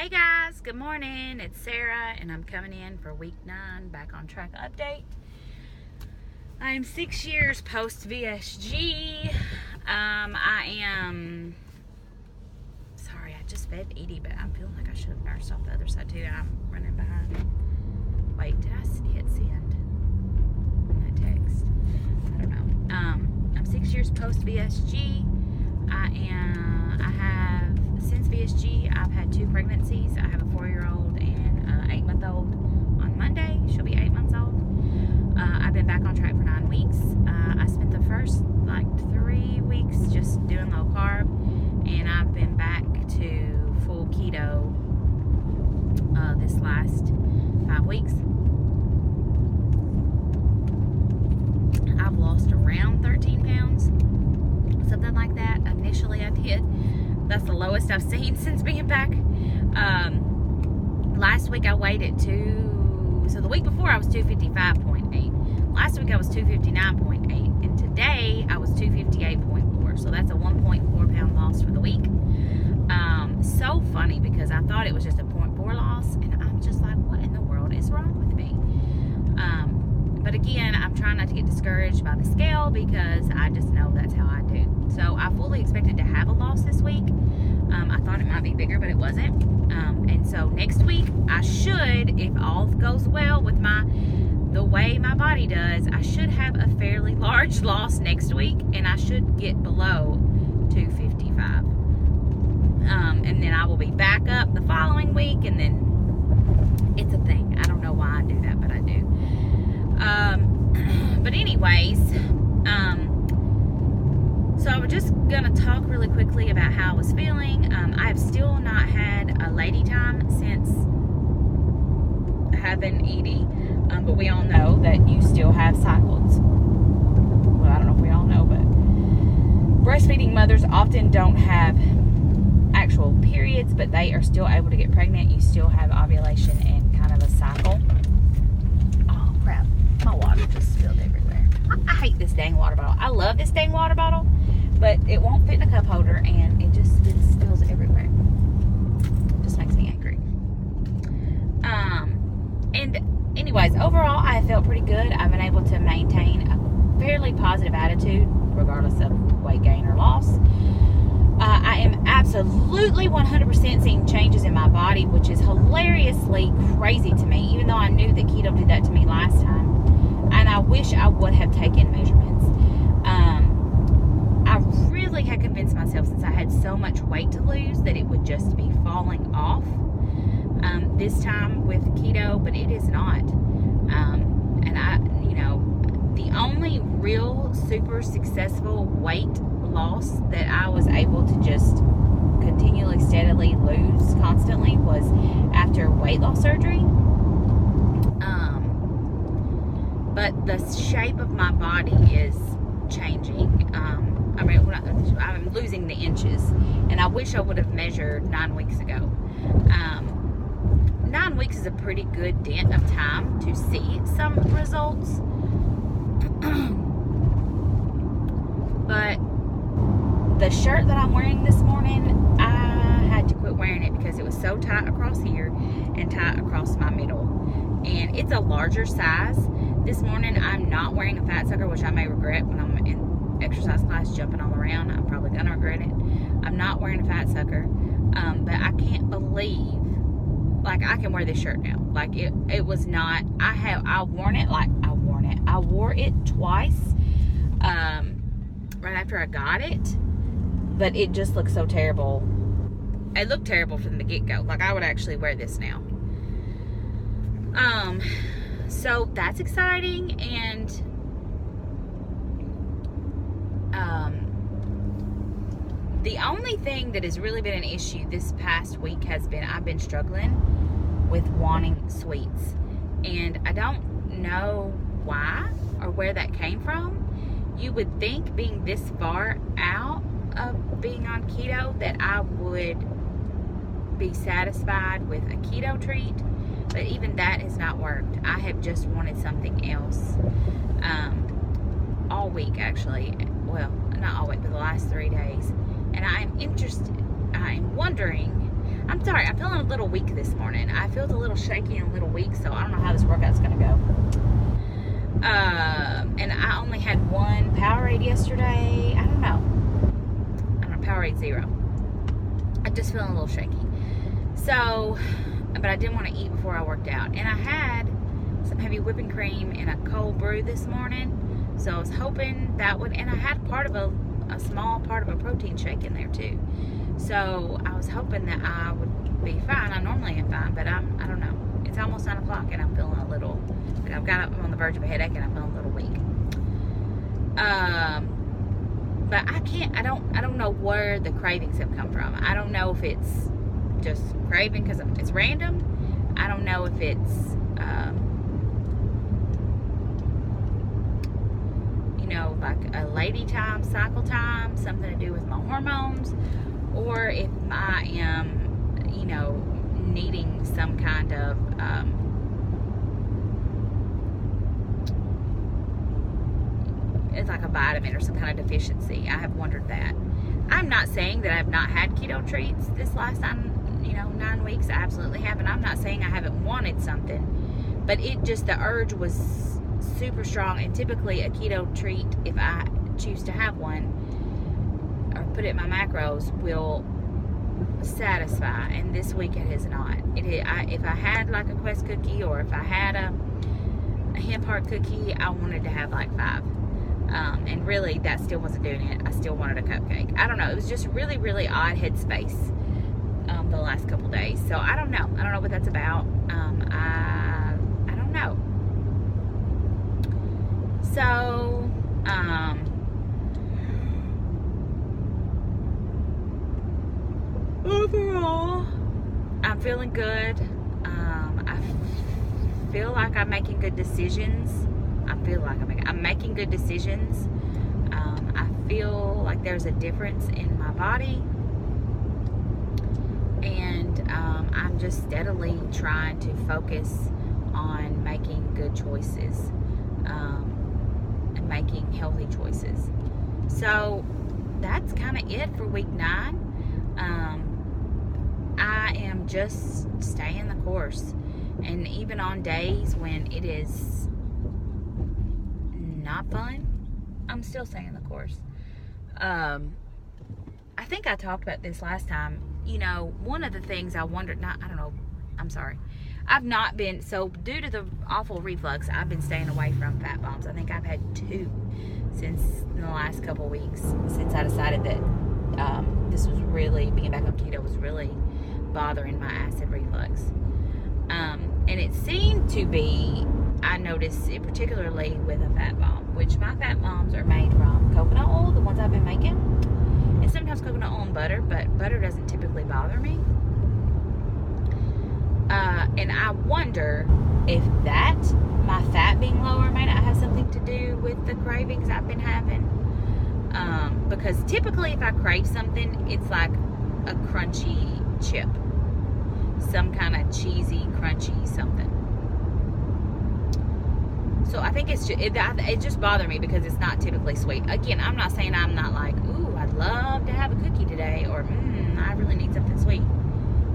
Hey guys, good morning. It's Sarah, and I'm coming in for week 9 back on track update. I am 6 years post VSG. I am sorry, I just fed Edie, but I'm feeling like I should have nursed off the other side too. I'm running behind. Wait, did I hit send on that text? I don't know. I'm 6 years post VSG. I have, since VSG, I've had 2 pregnancies. I have a 4-year-old and an 8-month-old on Monday. She'll be 8 months old. I've been back on track for 9 weeks. I spent the first 3 weeks just doing low carb, and I've been back to full keto this last 5 weeks. I've lost around 13 pounds, something like that. Initially I did. That's the lowest I've seen since being back. Last week I weighed it so the week before I was 255.8. Last week I was 259.8. And today I was 258.4. So that's a 1.4 pound loss for the week. So funny because I thought it was just a 0.4 loss. And I'm just like, what in the world is wrong with me? But again, I'm trying not to get discouraged by the scale because I just know that's how I do. So I fully expected to have a loss this week. I thought it might be bigger, but it wasn't. And so next week, I should, if all goes well with the way my body does, I should have a fairly large loss next week, and I should get below 255. And then I will be back up the following week, and then it's a thing. I don't know why I do that, but I do. But anyways, so I was just going to talk really quickly about how I was feeling. I have still not had a lady time since having Edie, but we all know that you still have cycles. Well, I don't know if we all know, but breastfeeding mothers often don't have actual periods, but they are still able to get pregnant. You still have ovulation and kind of a cycle. Oh, crap. My water just spilled everywhere. I hate this dang water bottle. I love this dang water bottle, but it won't fit in a cup holder, and it spills everywhere. It just makes me angry. And anyways, overall, I have felt pretty good. I've been able to maintain a fairly positive attitude, regardless of weight gain or loss. I am absolutely 100% seeing changes in my body, which is hilariously crazy to me, even though I knew that keto did that to me last time. And I wish I would have taken measurements. I really had convinced myself, since I had so much weight to lose, that it would just be falling off this time with keto, but it is not. And the only real super successful weight loss that I was able to just continually, steadily lose constantly was after weight loss surgery. But the shape of my body is changing. I'm losing the inches, and I wish I would have measured 9 weeks ago. 9 weeks is a pretty good dent of time to see some results. But the shirt that I'm wearing this morning, I had to quit wearing it because it was so tight across here and tight across my middle. And it's a larger size. This morning, I'm not wearing a fat sucker, which I may regret when I'm in exercise class jumping all around. I'm probably going to regret it. I'm not wearing a fat sucker. But I can't believe, I can wear this shirt now. It was not, I wore it twice, right after I got it. But it just looks so terrible. It looked terrible from the get-go. I would actually wear this now. So that's exciting, and the only thing that has really been an issue this past week has been I've been struggling with wanting sweets, and I don't know why or where that came from. You would think, being this far out of being on keto, that I would be satisfied with a keto treat, but even that has not worked. I have just wanted something else all week, actually. Well, not all week, but the last 3 days. And I'm interested, I'm wondering, I'm sorry, I'm feeling a little weak this morning. I feel a little shaky and a little weak, so I don't know how this workout's going to go. And I only had one Powerade yesterday. I don't know, Powerade Zero. I'm just feeling a little shaky. So, but I didn't want to eat before I worked out. And I had some heavy whipping cream and a cold brew this morning. So I was hoping that would, and I had a small part of a protein shake in there too. So I was hoping that I would be fine. I normally am fine, but I don't know. It's almost 9 o'clock and I'm feeling a little, I'm on the verge of a headache and I'm feeling a little weak. But I don't know where the cravings have come from. I don't know if it's just craving because it's random. I don't know if it's, like a lady time, cycle time, something to do with my hormones, or if I am, needing some kind of, it's like a vitamin or some kind of deficiency. I have wondered that. I'm not saying that I've not had keto treats this last 9 weeks. I absolutely have. And I'm not saying I haven't wanted something, but the urge was super strong. And typically a keto treat, if I choose to have one or put it in my macros, will satisfy. And this week it has not. If I had like a Quest cookie, or if I had a hemp heart cookie, I wanted to have like 5. And really, that still wasn't doing it. I still wanted a cupcake. I don't know. It was just really, really odd headspace the last couple days. So I don't know. I don't know what that's about. I don't know. So, overall, I'm feeling good. I feel like I'm making good decisions. I'm making good decisions. I feel like there's a difference in my body, and I'm just steadily trying to focus on making good choices, and making healthy choices. So that's kind of it for week 9. I am just staying the course, and even on days when it is not fun, I'm still staying the course. I think I talked about this last time. One of the things I wondered, I've not been, so due to the awful reflux, I've been staying away from fat bombs. I think I've had 2 since the last couple weeks, since I decided that this was really, being back on keto was really bothering my acid reflux. And it seemed to be, I noticed it particularly with a fat bomb, which my fat bombs are made from coconut oil, the ones I've been making, and sometimes coconut oil and butter, but butter doesn't typically bother me. And I wonder if my fat being lower, may not have something to do with the cravings I've been having. Because typically if I crave something, it's like a crunchy chip, some kind of cheesy, crunchy something. So I think it just bothered me because it's not typically sweet. Again, I'm not saying I'm not like, ooh, I'd love to have a cookie today, or I really need something sweet.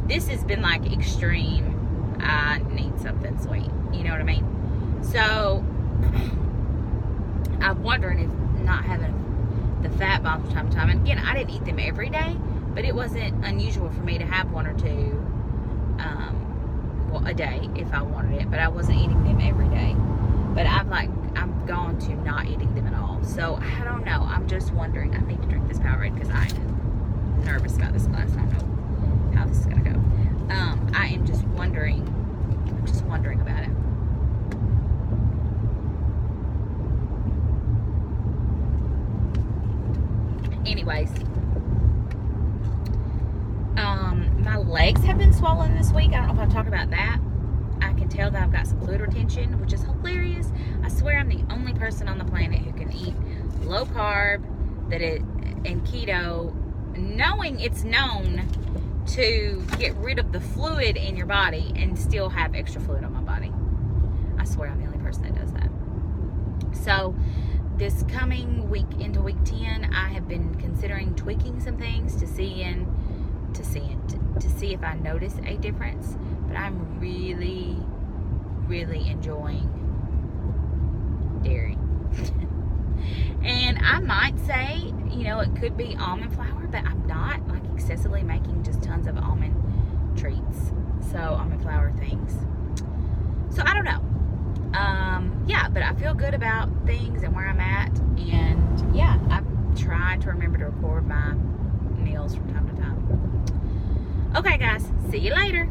This has been like extreme, I need something sweet. You know what I mean? So I'm wondering if not having the fat bombs from time to time, and again, I didn't eat them every day, but it wasn't unusual for me to have 1 or 2 a day if I wanted it, but I wasn't eating them every day. But I'm gone to not eating them at all. So I don't know. I'm just wondering. I need to drink this Powerade because I'm nervous about this class. I don't know how this is gonna go. I am just wondering. I'm just wondering about it. Anyways, my legs have been swollen this week. I don't know if I've talked about that. I can tell that I've got some fluid retention, which is hilarious. I swear I'm the only person on the planet who can eat low carb and keto, knowing it's known to get rid of the fluid in your body and still have extra fluid on my body. I swear I'm the only person that does that. So this coming week into week 10, I have been considering tweaking some things to see to see if I notice a difference. But I'm really, really enjoying dairy. And I might say, you know, it could be almond flour, but I'm not like excessively making just tons of almond treats, so almond flour things. So I don't know. Yeah, but I feel good about things and where I'm at, and yeah, I try to remember to record my meals from time to time. Okay, guys, see you later.